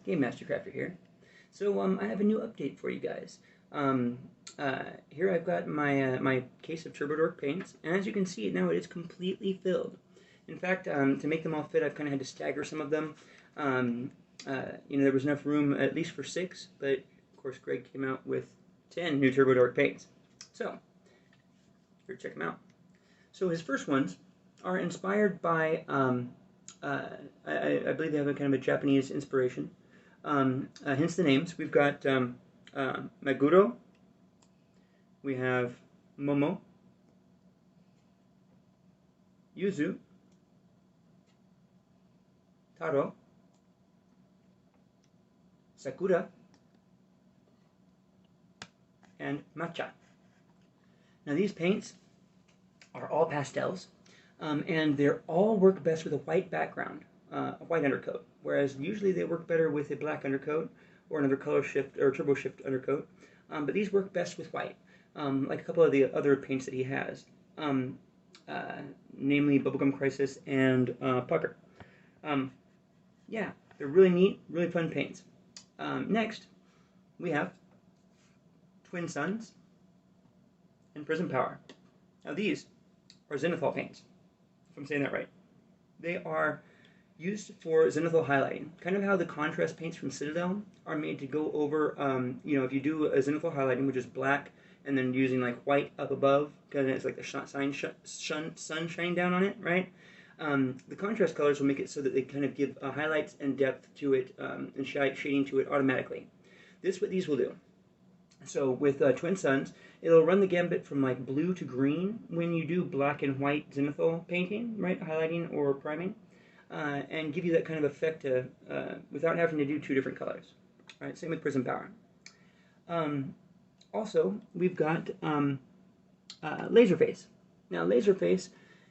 Game Master Crafter here. So I have a new update for you guys. Here I've got my case of Turbo Dork paints, and as you can see now it is completely filled. In fact, to make them all fit, I've kind of had to stagger some of them. There was enough room at least for 6, but of course Greg came out with 10 new Turbo Dork paints. So here, check them out. So his first ones are inspired by I believe they have a kind of a Japanese inspiration. Hence the names. We've got Maguro, we have Momo, Yuzu, Taro, Sakura, and Matcha. Now these paints are all pastels, and they all work best with a white background, a white undercoat, whereas usually they work better with a black undercoat or another color shift or turbo shift undercoat, but these work best with white, like a couple of the other paints that he has, namely Bubblegum Crisis and Pucker. Yeah, they're really neat, really fun paints. Next, we have Twin Suns and Prism Power. Now these are zenithal paints, if I'm saying that right. They are used for zenithal highlighting, kind of how the contrast paints from Citadel are made to go over, if you do a zenithal highlighting, which is black, and then using like white up above, because it's like the sun shining down on it, right? The contrast colors will make it so that they kind of give highlights and depth to it, and shading to it automatically. This is what these will do. So with Twin Suns, it'll run the gambit from like blue to green when you do black and white zenithal painting, right, highlighting or priming, and give you that kind of effect without having to do 2 different colors. All right, same with Prism Power. Also, we've got Laserface. Now, Laserface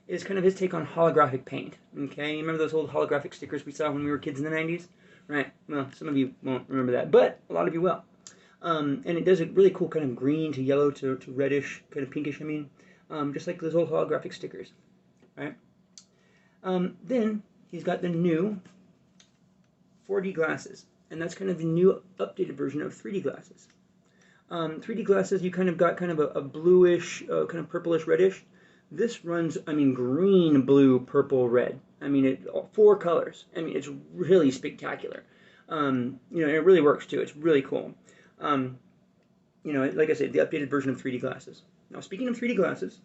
is kind of his take on holographic paint. Okay, you remember those old holographic stickers we saw when we were kids in the 90s? Right. Well, some of you won't remember that, but a lot of you will. And it does a really cool kind of green to yellow to reddish, kind of pinkish, just like those old holographic stickers, right? Then he's got the new 4D glasses, and that's kind of the new updated version of 3D glasses. 3D glasses, you kind of got kind of a bluish, kind of purplish, reddish. This runs, green, blue, purple, red. 4 colors. It's really spectacular. And it really works too. It's really cool. Like I said, the updated version of 3D glasses. Now, speaking of 3D glasses,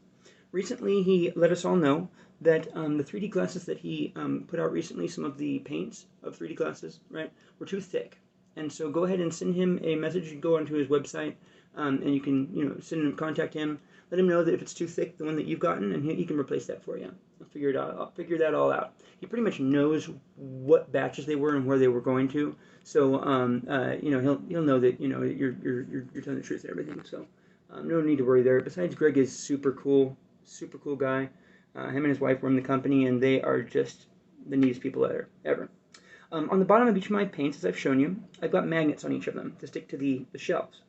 recently he let us all know that the 3D glasses that he put out recently, some of the paints of 3D glasses, right, were too thick. And so go ahead and send him a message. You go onto his website, and you can, contact him. Let him know that if it's too thick, the one that you've gotten, and he can replace that for you. I'll figure it out. I'll figure that all out. He pretty much knows what batches they were and where they were going to. So, he'll know that you're telling the truth and everything. So, no need to worry there. Besides, Greg is super cool guy. Him and his wife run the company, and they are just the neatest people ever. On the bottom of each of my paints, as I've shown you, I've got magnets on each of them to stick to the shelves.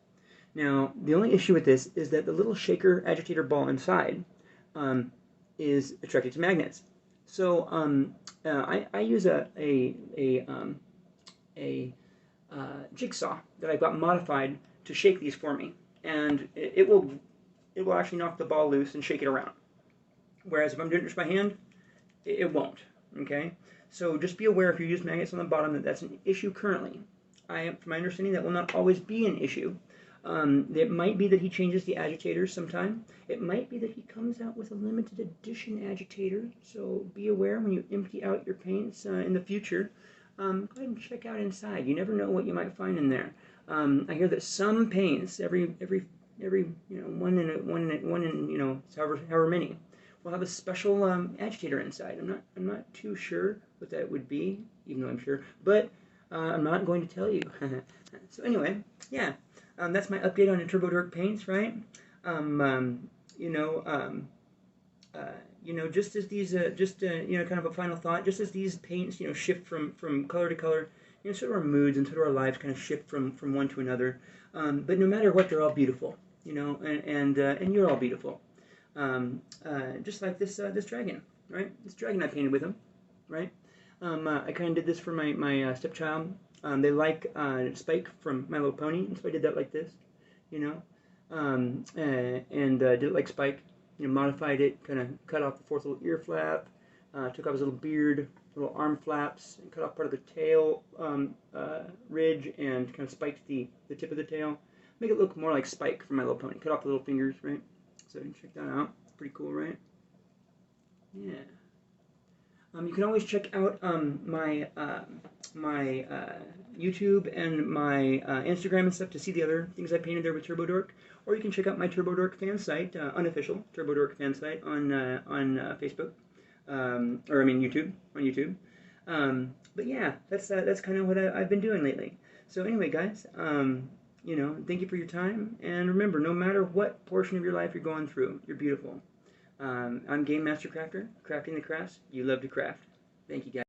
Now, the only issue with this is that the little shaker agitator ball inside is attracted to magnets. So I use a jigsaw that I've got modified to shake these for me, and it will actually knock the ball loose and shake it around. Whereas if I'm doing it just by hand, it won't. Okay, so just be aware if you use magnets on the bottom that that's an issue currently. From my understanding, that will not always be an issue. It might be that he changes the agitators sometime. It might be that he comes out with a limited edition agitator. So be aware when you empty out your paints in the future. Go ahead and check out inside. You never know what you might find in there. I hear that some paints, every one in however many, will have a special agitator inside. I'm not too sure what that would be, even though I'm sure. But I'm not going to tell you. So anyway, yeah. That's my update on the Turbo Dork paints, right? Just as these, kind of a final thought, just as these paints, shift from color to color, sort of our moods and sort of our lives kind of shift from one to another. But no matter what, they're all beautiful, and you're all beautiful. Just like this dragon, right? This dragon I painted with him, right? I kind of did this for my stepchild. They like Spike from My Little Pony, and so I did that like this, you know, and did it like Spike, you know, modified it, kind of cut off the fourth little ear flap, took off his little beard, little arm flaps, and cut off part of the tail ridge, and kind of spiked the tip of the tail. Make it look more like Spike from My Little Pony. Cut off the little fingers, right? So you can check that out. It's pretty cool, right? Yeah. You can always check out my YouTube and my Instagram and stuff to see the other things I painted there with Turbo Dork. Or you can check out my Turbo Dork fan site, unofficial Turbo Dork fan site on Facebook, or I mean YouTube, on YouTube. But yeah, that's kind of what I've been doing lately. So anyway, guys, you know, thank you for your time, and remember, no matter what portion of your life you're going through, you're beautiful. I'm Game Master Crafter, crafting the crafts you love to craft. Thank you, guys.